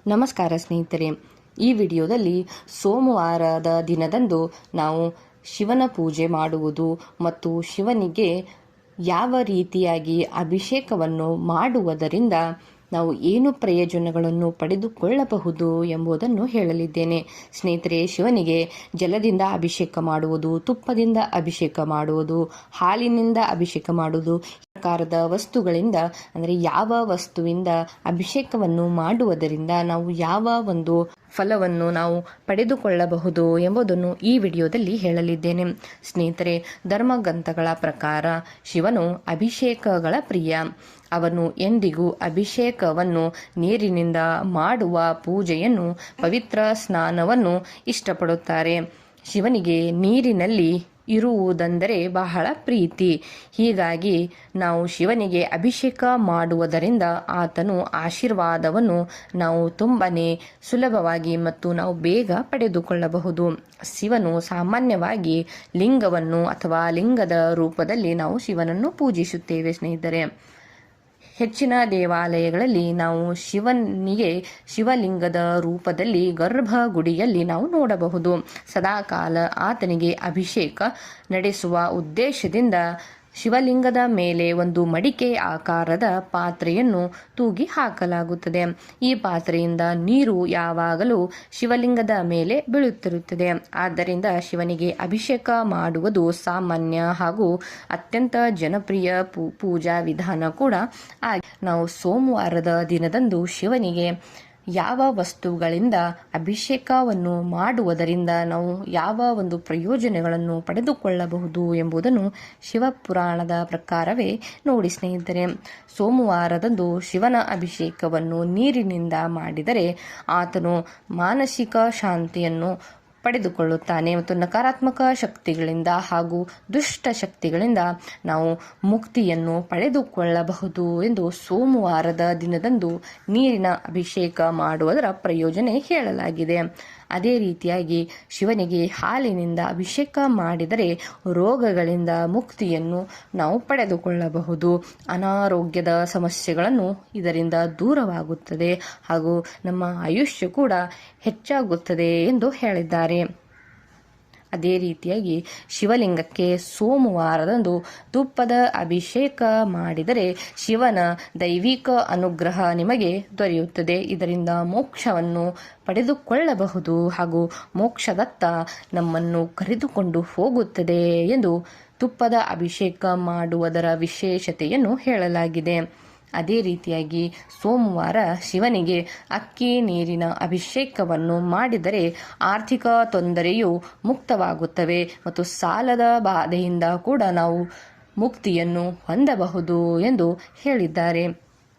ನಮಸ್ಕಾರ ಸ್ನೇಹಿತರೆ, ಈ ವಿಡಿಯೋದಲ್ಲಿ ಸೋಮವಾರದ ದಿನದಂದು ನಾವು ಶಿವನ ಪೂಜೆ ಮಾಡುವುದು ಮತ್ತು ಶಿವನಿಗೆ ಯಾವ ರೀತಿಯಾಗಿ ಅಭಿಷೇಕವನ್ನು ಮಾಡುವುದರಿಂದ ನಾವು ಏನು ಪ್ರಯೋಜನಗಳನ್ನು ಪಡೆದುಕೊಳ್ಳಬಹುದು ಎಂಬುದನ್ನು ಹೇಳಲಿದ್ದೇನೆ. ಸ್ನೇಹಿತರೆ, ಶಿವನಿಗೆ ಜಲದಿಂದ ಅಭಿಷೇಕ ಮಾಡುವುದು, ತುಪ್ಪದಿಂದ ಅಭಿಷೇಕ ಮಾಡುವುದು, ಹಾಲಿನಿಂದ ಅಭಿಷೇಕ ಮಾಡುವುದು, ಪ್ರಕಾರದ ವಸ್ತುಗಳಿಂದ ಅಂದರೆ ಯಾವ ವಸ್ತುವಿಂದ ಅಭಿಷೇಕವನ್ನು ಮಾಡುವುದರಿಂದ ನಾವು ಯಾವ ಒಂದು ಫಲವನ್ನು ನಾವು ಪಡೆದುಕೊಳ್ಳಬಹುದು ಎಂಬುದನ್ನು ಈ ವಿಡಿಯೋದಲ್ಲಿ ಹೇಳಲಿದ್ದೇನೆ. ಸ್ನೇಹಿತರೆ, ಧರ್ಮಗ್ರಂಥಗಳ ಪ್ರಕಾರ ಶಿವನು ಅಭಿಷೇಕಗಳ ಪ್ರಿಯ. ಅವನು ಎಂದಿಗೂ ಅಭಿಷೇಕವನ್ನು ನೀರಿನಿಂದ ಮಾಡುವ ಪೂಜೆಯನ್ನು, ಪವಿತ್ರ ಸ್ನಾನವನ್ನು ಇಷ್ಟಪಡುತ್ತಾರೆ. ಶಿವನಿಗೆ ನೀರಿನಲ್ಲಿ ಇರುವುದೆಂದರೆ ಬಹಳ ಪ್ರೀತಿ. ಹೀಗಾಗಿ ನಾವು ಶಿವನಿಗೆ ಅಭಿಷೇಕ ಮಾಡುವುದರಿಂದ ಆತನು ಆಶೀರ್ವಾದವನ್ನು ನಾವು ತುಂಬನೇ ಸುಲಭವಾಗಿ ಮತ್ತು ನಾವು ಬೇಗ ಪಡೆದುಕೊಳ್ಳಬಹುದು. ಶಿವನು ಸಾಮಾನ್ಯವಾಗಿ ಲಿಂಗವನ್ನು ಅಥವಾ ಲಿಂಗದ ರೂಪದಲ್ಲಿ ನಾವು ಶಿವನನ್ನು ಪೂಜಿಸುತ್ತೇವೆ. ಸ್ನೇಹಿತರೆ, ಹೆಚ್ಚಿನ ದೇವಾಲಯಗಳಲ್ಲಿ ನಾವು ಶಿವನಿಗೆ ಶಿವಲಿಂಗದ ರೂಪದಲ್ಲಿ ಗರ್ಭಗುಡಿಯಲ್ಲಿ ನಾವು ನೋಡಬಹುದು. ಸದಾಕಾಲ ಆತನಿಗೆ ಅಭಿಷೇಕ ನಡೆಸುವ ಉದ್ದೇಶದಿಂದ ಶಿವಲಿಂಗದ ಮೇಲೆ ಒಂದು ಮಡಿಕೆ ಆಕಾರದ ಪಾತ್ರೆಯನ್ನು ತೂಗಿ ಹಾಕಲಾಗುತ್ತದೆ. ಈ ಪಾತ್ರೆಯಿಂದ ನೀರು ಯಾವಾಗಲೂ ಶಿವಲಿಂಗದ ಮೇಲೆ ಬೀಳುತ್ತಿರುತ್ತದೆ. ಆದ್ದರಿಂದ ಶಿವನಿಗೆ ಅಭಿಷೇಕ ಮಾಡುವುದು ಸಾಮಾನ್ಯ ಹಾಗೂ ಅತ್ಯಂತ ಜನಪ್ರಿಯ ಪೂಜಾ ವಿಧಾನ ಕೂಡ ಆಗಿದೆ. ನಾವು ಸೋಮವಾರದ ದಿನದಂದು ಶಿವನಿಗೆ ಯಾವ ವಸ್ತುಗಳಿಂದ ಅಭಿಷೇಕವನ್ನು ಮಾಡುವುದರಿಂದ ನಾವು ಯಾವ ಒಂದು ಪ್ರಯೋಜನಗಳನ್ನು ಪಡೆದುಕೊಳ್ಳಬಹುದು ಎಂಬುದನ್ನು ಶಿವಪುರಾಣದ ಪ್ರಕಾರವೇ ನೋಡಿ. ಸ್ನೇಹಿತರೆ, ಸೋಮವಾರದಂದು ಶಿವನ ಅಭಿಷೇಕವನ್ನು ನೀರಿನಿಂದ ಮಾಡಿದರೆ ಆತನು ಮಾನಸಿಕ ಶಾಂತಿಯನ್ನು ಪಡೆದುಕೊಳ್ಳುತ್ತಾನೆ ಮತ್ತು ನಕಾರಾತ್ಮಕ ಶಕ್ತಿಗಳಿಂದ ಹಾಗೂ ದುಷ್ಟ ಶಕ್ತಿಗಳಿಂದ ನಾವು ಮುಕ್ತಿಯನ್ನು ಪಡೆದುಕೊಳ್ಳಬಹುದು ಎಂದು ಸೋಮವಾರದ ದಿನದಂದು ನೀರಿನ ಅಭಿಷೇಕ ಮಾಡುವುದರ ಪ್ರಯೋಜನ ಹೇಳಲಾಗಿದೆ. ಅದೇ ರೀತಿಯಾಗಿ ಶಿವನಿಗೆ ಹಾಲಿನಿಂದ ಅಭಿಷೇಕ ಮಾಡಿದರೆ ರೋಗಗಳಿಂದ ಮುಕ್ತಿಯನ್ನು ನಾವು ಪಡೆದುಕೊಳ್ಳಬಹುದು. ಅನಾರೋಗ್ಯದ ಸಮಸ್ಯೆಗಳನ್ನು ಇದರಿಂದ ದೂರವಾಗುತ್ತದೆ ಹಾಗೂ ನಮ್ಮ ಆಯುಷ್ಯ ಕೂಡ ಹೆಚ್ಚಾಗುತ್ತದೆ ಎಂದು ಹೇಳಿದ್ದಾರೆ. ಅದೇ ರೀತಿಯಾಗಿ ಶಿವಲಿಂಗಕ್ಕೆ ಸೋಮವಾರದಂದು ತುಪ್ಪದ ಅಭಿಷೇಕ ಮಾಡಿದರೆ ಶಿವನ ದೈವಿಕ ಅನುಗ್ರಹ ನಿಮಗೆ ದೊರೆಯುತ್ತದೆ. ಇದರಿಂದ ಮೋಕ್ಷವನ್ನು ಪಡೆದುಕೊಳ್ಳಬಹುದು ಹಾಗೂ ಮೋಕ್ಷದತ್ತ ನಮ್ಮನ್ನು ಕರೆದುಕೊಂಡು ಹೋಗುತ್ತದೆ ಎಂದು ತುಪ್ಪದ ಅಭಿಷೇಕ ಮಾಡುವುದರ ವಿಶೇಷತೆಯನ್ನು ಹೇಳಲಾಗಿದೆ. ಅದೇ ರೀತಿಯಾಗಿ ಸೋಮವಾರ ಶಿವನಿಗೆ ಅಕ್ಕಿ ನೀರಿನ ಅಭಿಷೇಕವನ್ನು ಮಾಡಿದರೆ ಆರ್ಥಿಕ ತೊಂದರೆಯು ಮುಕ್ತವಾಗುತ್ತವೆ ಮತ್ತು ಸಾಲದ ಬಾಧೆಯಿಂದ ಕೂಡ ನಾವು ಮುಕ್ತಿಯನ್ನು ಹೊಂದಬಹುದು ಎಂದು ಹೇಳಿದ್ದಾರೆ.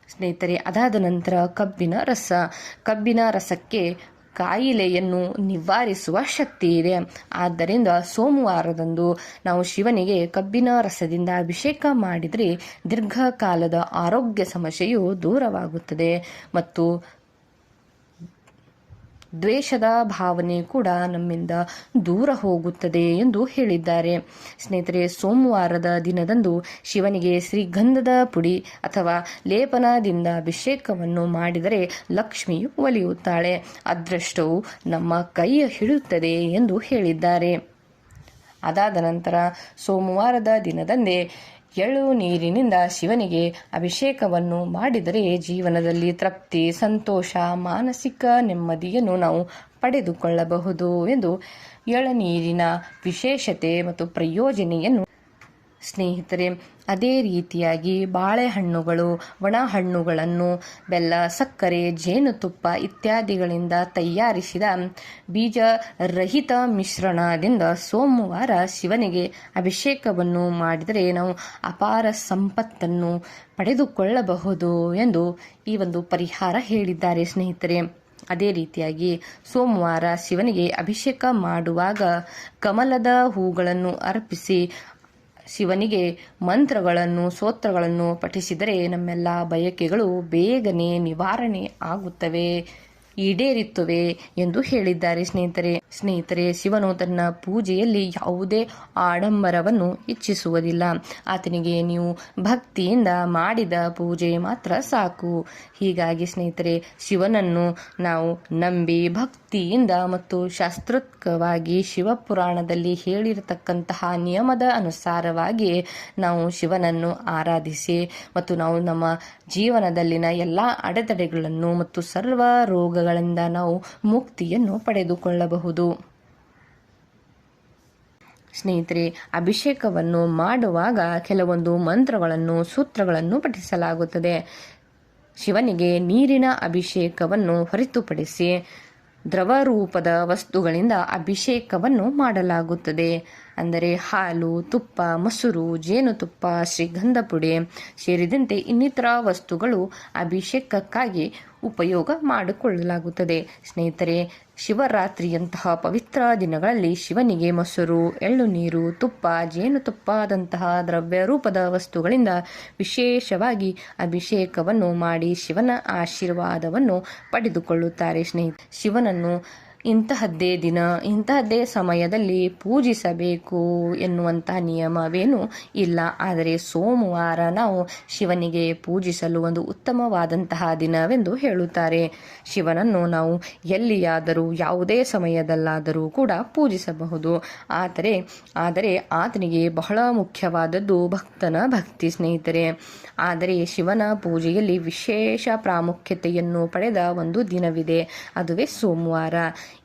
ಸ್ನೇಹಿತರೆ, ಅದಾದ ನಂತರ ಕಬ್ಬಿನ ರಸಕ್ಕೆ ಕಾಯಿಲೆಯನ್ನು ನಿವಾರಿಸುವ ಶಕ್ತಿ ಇದೆ. ಆದ್ದರಿಂದ ಸೋಮವಾರದಂದು ನಾವು ಶಿವನಿಗೆ ಕಬ್ಬಿನ ರಸದಿಂದ ಅಭಿಷೇಕ ಮಾಡಿದರೆ ದೀರ್ಘಕಾಲದ ಆರೋಗ್ಯ ಸಮಸ್ಯೆಯು ದೂರವಾಗುತ್ತದೆ ಮತ್ತು ದ್ವೇಷದ ಭಾವನೆ ಕೂಡ ನಮ್ಮಿಂದ ದೂರ ಹೋಗುತ್ತದೆ ಎಂದು ಹೇಳಿದ್ದಾರೆ. ಸ್ನೇಹಿತರೆ, ಸೋಮವಾರದ ದಿನದಂದು ಶಿವನಿಗೆ ಶ್ರೀಗಂಧದ ಪುಡಿ ಅಥವಾ ಲೇಪನದಿಂದ ಅಭಿಷೇಕವನ್ನು ಮಾಡಿದರೆ ಲಕ್ಷ್ಮಿಯು ಒಲಿಯುತ್ತಾಳೆ, ಅದೃಷ್ಟವು ನಮ್ಮ ಕೈ ಹಿಡಿಯುತ್ತದೆ ಎಂದು ಹೇಳಿದ್ದಾರೆ. ಅದಾದ ನಂತರ ಸೋಮವಾರದ ದಿನದಂದೇ ಎಳ್ಳು ನೀರಿನಿಂದ ಶಿವನಿಗೆ ಅಭಿಷೇಕವನ್ನು ಮಾಡಿದರೆ ಜೀವನದಲ್ಲಿ ತೃಪ್ತಿ, ಸಂತೋಷ, ಮಾನಸಿಕ ನೆಮ್ಮದಿಯನ್ನು ನಾವು ಪಡೆದುಕೊಳ್ಳಬಹುದು ಎಂದು ಎಳನೀರಿನ ವಿಶೇಷತೆ ಮತ್ತು ಪ್ರಯೋಜನೆಯನ್ನು ಸ್ನೇಹಿತರೆ, ಅದೇ ರೀತಿಯಾಗಿ ಬಾಳೆಹಣ್ಣುಗಳು, ಒಣ ಹಣ್ಣುಗಳನ್ನು ಬೆಲ್ಲ, ಸಕ್ಕರೆ, ಜೇನುತುಪ್ಪ ಇತ್ಯಾದಿಗಳಿಂದ ತಯಾರಿಸಿದ ಬೀಜರಹಿತ ಮಿಶ್ರಣದಿಂದ ಸೋಮವಾರ ಶಿವನಿಗೆ ಅಭಿಷೇಕವನ್ನು ಮಾಡಿದರೆ ನಾವು ಅಪಾರ ಸಂಪತ್ತನ್ನು ಪಡೆದುಕೊಳ್ಳಬಹುದು ಎಂದು ಈ ಒಂದು ಪರಿಹಾರ ಹೇಳಿದ್ದಾರೆ. ಸ್ನೇಹಿತರೆ, ಅದೇ ರೀತಿಯಾಗಿ ಸೋಮವಾರ ಶಿವನಿಗೆ ಅಭಿಷೇಕ ಮಾಡುವಾಗ ಕಮಲದ ಹೂಗಳನ್ನು ಅರ್ಪಿಸಿ ಶಿವನಿಗೆ ಮಂತ್ರಗಳನ್ನು, ಸ್ತೋತ್ರಗಳನ್ನು ಪಠಿಸಿದರೆ ನಮ್ಮೆಲ್ಲ ಬಯಕೆಗಳು ಬೇಗನೆ ನಿವಾರಣೆ ಆಗುತ್ತವೆ ಈಡೇರುತ್ತವೆ ಎಂದು ಹೇಳಿದ್ದಾರೆ ಸ್ನೇಹಿತರೆ ಶಿವನು ತನ್ನ ಪೂಜೆಯಲ್ಲಿ ಯಾವುದೇ ಆಡಂಬರವನ್ನು ಇಚ್ಛಿಸುವುದಿಲ್ಲ. ಆತನಿಗೆ ನೀವು ಭಕ್ತಿಯಿಂದ ಮಾಡಿದ ಪೂಜೆ ಮಾತ್ರ ಸಾಕು. ಹೀಗಾಗಿ ಸ್ನೇಹಿತರೆ, ಶಿವನನ್ನು ನಾವು ನಂಬಿ ಭಕ್ತಿಯಿಂದ ಮತ್ತು ಶಾಸ್ತ್ರೋಕ್ತವಾಗಿ ಶಿವಪುರಾಣದಲ್ಲಿ ಹೇಳಿರತಕ್ಕಂತಹ ನಿಯಮದ ಅನುಸಾರವಾಗಿ ನಾವು ಶಿವನನ್ನು ಆರಾಧಿಸಿ ಮತ್ತು ನಾವು ನಮ್ಮ ಜೀವನದಲ್ಲಿನ ಎಲ್ಲ ಅಡೆತಡೆಗಳನ್ನು ಮತ್ತು ಸರ್ವ ರೋಗಗಳಿಂದ ನಾವು ಮುಕ್ತಿಯನ್ನು ಪಡೆದುಕೊಳ್ಳಬಹುದು. ಸ್ನೇಹಿತರೆ, ಅಭಿಷೇಕವನ್ನು ಮಾಡುವಾಗ ಕೆಲವೊಂದು ಮಂತ್ರಗಳನ್ನು ಸೂತ್ರಗಳನ್ನು ಪಠಿಸಲಾಗುತ್ತದೆ. ಶಿವನಿಗೆ ನೀರಿನ ಅಭಿಷೇಕವನ್ನು ಹೊರತುಪಡಿಸಿ ದ್ರವ ರೂಪದ ವಸ್ತುಗಳಿಂದ ಅಭಿಷೇಕವನ್ನು ಮಾಡಲಾಗುತ್ತದೆ. ಅಂದರೆ ಹಾಲು, ತುಪ್ಪ, ಮೊಸರು, ಜೇನುತುಪ್ಪ, ಶ್ರೀಗಂಧ ಪುಡಿ ಸೇರಿದಂತೆ ಇನ್ನಿತರ ವಸ್ತುಗಳು ಅಭಿಷೇಕಕ್ಕಾಗಿ ಉಪಯೋಗ ಮಾಡಿಕೊಳ್ಳಲಾಗುತ್ತದೆ. ಸ್ನೇಹಿತರೆ, ಶಿವರಾತ್ರಿಯಂತಹ ಪವಿತ್ರ ದಿನಗಳಲ್ಲಿ ಶಿವನಿಗೆ ಮೊಸರು, ಎಳ್ಳುನೀರು, ತುಪ್ಪ, ಜೇನುತುಪ್ಪದಂತಹ ದ್ರವ್ಯ ರೂಪದ ವಸ್ತುಗಳಿಂದ ವಿಶೇಷವಾಗಿ ಅಭಿಷೇಕವನ್ನು ಮಾಡಿ ಶಿವನ ಆಶೀರ್ವಾದವನ್ನು ಪಡೆದುಕೊಳ್ಳುತ್ತಾರೆ. ಶಿವನನ್ನು ಇಂತಹದ್ದೇ ದಿನ ಇಂತಹದ್ದೇ ಸಮಯದಲ್ಲಿ ಪೂಜಿಸಬೇಕು ಎನ್ನುವಂತಹ ನಿಯಮವೇನೂ ಇಲ್ಲ. ಆದರೆ ಸೋಮವಾರ ನಾವು ಶಿವನಿಗೆ ಪೂಜಿಸಲು ಒಂದು ಉತ್ತಮವಾದಂತಹ ದಿನವೆಂದು ಹೇಳುತ್ತಾರೆ. ಶಿವನನ್ನು ನಾವು ಎಲ್ಲಿಯಾದರೂ ಯಾವುದೇ ಸಮಯದಲ್ಲಾದರೂ ಕೂಡ ಪೂಜಿಸಬಹುದು. ಆದರೆ ಆತನಿಗೆ ಬಹಳ ಮುಖ್ಯವಾದದ್ದು ಭಕ್ತನ ಭಕ್ತಿ. ಸ್ನೇಹಿತರೆ, ಆದರೆ ಶಿವನ ಪೂಜೆಯಲ್ಲಿ ವಿಶೇಷ ಪ್ರಾಮುಖ್ಯತೆಯನ್ನು ಪಡೆದ ಒಂದು ದಿನವಿದೆ, ಅದುವೇ ಸೋಮವಾರ.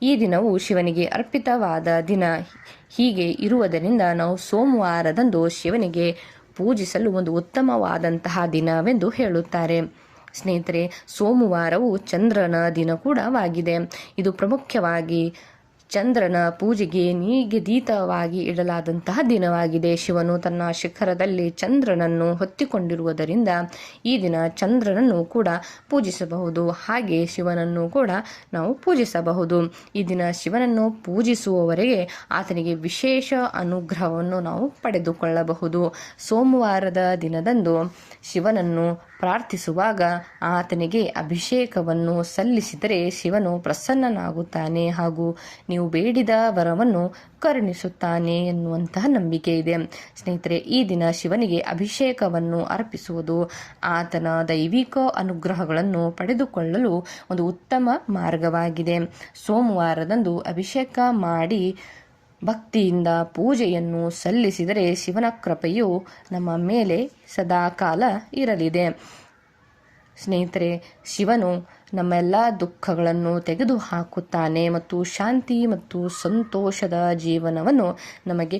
ಈ ದಿನವು ಶಿವನಿಗೆ ಅರ್ಪಿತವಾದ ದಿನ. ಹೀಗೆ ಇರುವುದರಿಂದ ನಾವು ಸೋಮವಾರದಂದು ಶಿವನಿಗೆ ಪೂಜಿಸಲು ಒಂದು ಉತ್ತಮವಾದಂತಹ ದಿನವೆಂದು ಹೇಳುತ್ತಾರೆ. ಸ್ನೇಹಿತರೆ, ಸೋಮವಾರವು ಚಂದ್ರನ ದಿನ ಕೂಡವಾಗಿದೆ. ಇದು ಪ್ರಮುಖವಾಗಿ ಚಂದ್ರನ ಪೂಜೆಗೆ ನಿಗದಿತವಾಗಿ ಇಡಲಾದಂತಹ ದಿನವಾಗಿದೆ. ಶಿವನು ತನ್ನ ಶಿಖರದಲ್ಲಿ ಚಂದ್ರನನ್ನು ಹೊತ್ತಿಕೊಂಡಿರುವುದರಿಂದ ಈ ದಿನ ಚಂದ್ರನನ್ನು ಕೂಡ ಪೂಜಿಸಬಹುದು. ಹಾಗೆ ಶಿವನನ್ನು ಕೂಡ ನಾವು ಪೂಜಿಸಬಹುದು. ಈ ದಿನ ಶಿವನನ್ನು ಪೂಜಿಸುವವರೆಗೆ ಆತನಿಗೆ ವಿಶೇಷ ಅನುಗ್ರಹವನ್ನು ನಾವು ಪಡೆದುಕೊಳ್ಳಬಹುದು. ಸೋಮವಾರದ ದಿನದಂದು ಶಿವನನ್ನು ಪ್ರಾರ್ಥಿಸುವಾಗ ಆತನಿಗೆ ಅಭಿಷೇಕವನ್ನು ಸಲ್ಲಿಸಿದರೆ ಶಿವನು ಪ್ರಸನ್ನನಾಗುತ್ತಾನೆ ಹಾಗೂ ನೀವು ಬೇಡಿದ ವರವನ್ನು ಕರುಣಿಸುತ್ತಾನೆ ಎನ್ನುವಂತಹ ನಂಬಿಕೆ ಇದೆ. ಸ್ನೇಹಿತರೆ, ಈ ದಿನ ಶಿವನಿಗೆ ಅಭಿಷೇಕವನ್ನು ಅರ್ಪಿಸುವುದು ಆತನ ದೈವಿಕ ಅನುಗ್ರಹಗಳನ್ನು ಪಡೆದುಕೊಳ್ಳಲು ಒಂದು ಉತ್ತಮ ಮಾರ್ಗವಾಗಿದೆ. ಸೋಮವಾರದಂದು ಅಭಿಷೇಕ ಮಾಡಿ ಭಕ್ತಿಯಿಂದ ಪೂಜೆಯನ್ನು ಸಲ್ಲಿಸಿದರೆ ಶಿವನ ಕೃಪೆಯು ನಮ್ಮ ಮೇಲೆ ಸದಾಕಾಲ ಇರಲಿದೆ. ಸ್ನೇಹಿತರೆ, ಶಿವನು ನಮ್ಮೆಲ್ಲ ದುಃಖಗಳನ್ನು ತೆಗೆದುಹಾಕುತ್ತಾನೆ ಮತ್ತು ಶಾಂತಿ ಮತ್ತು ಸಂತೋಷದ ಜೀವನವನ್ನು ನಮಗೆ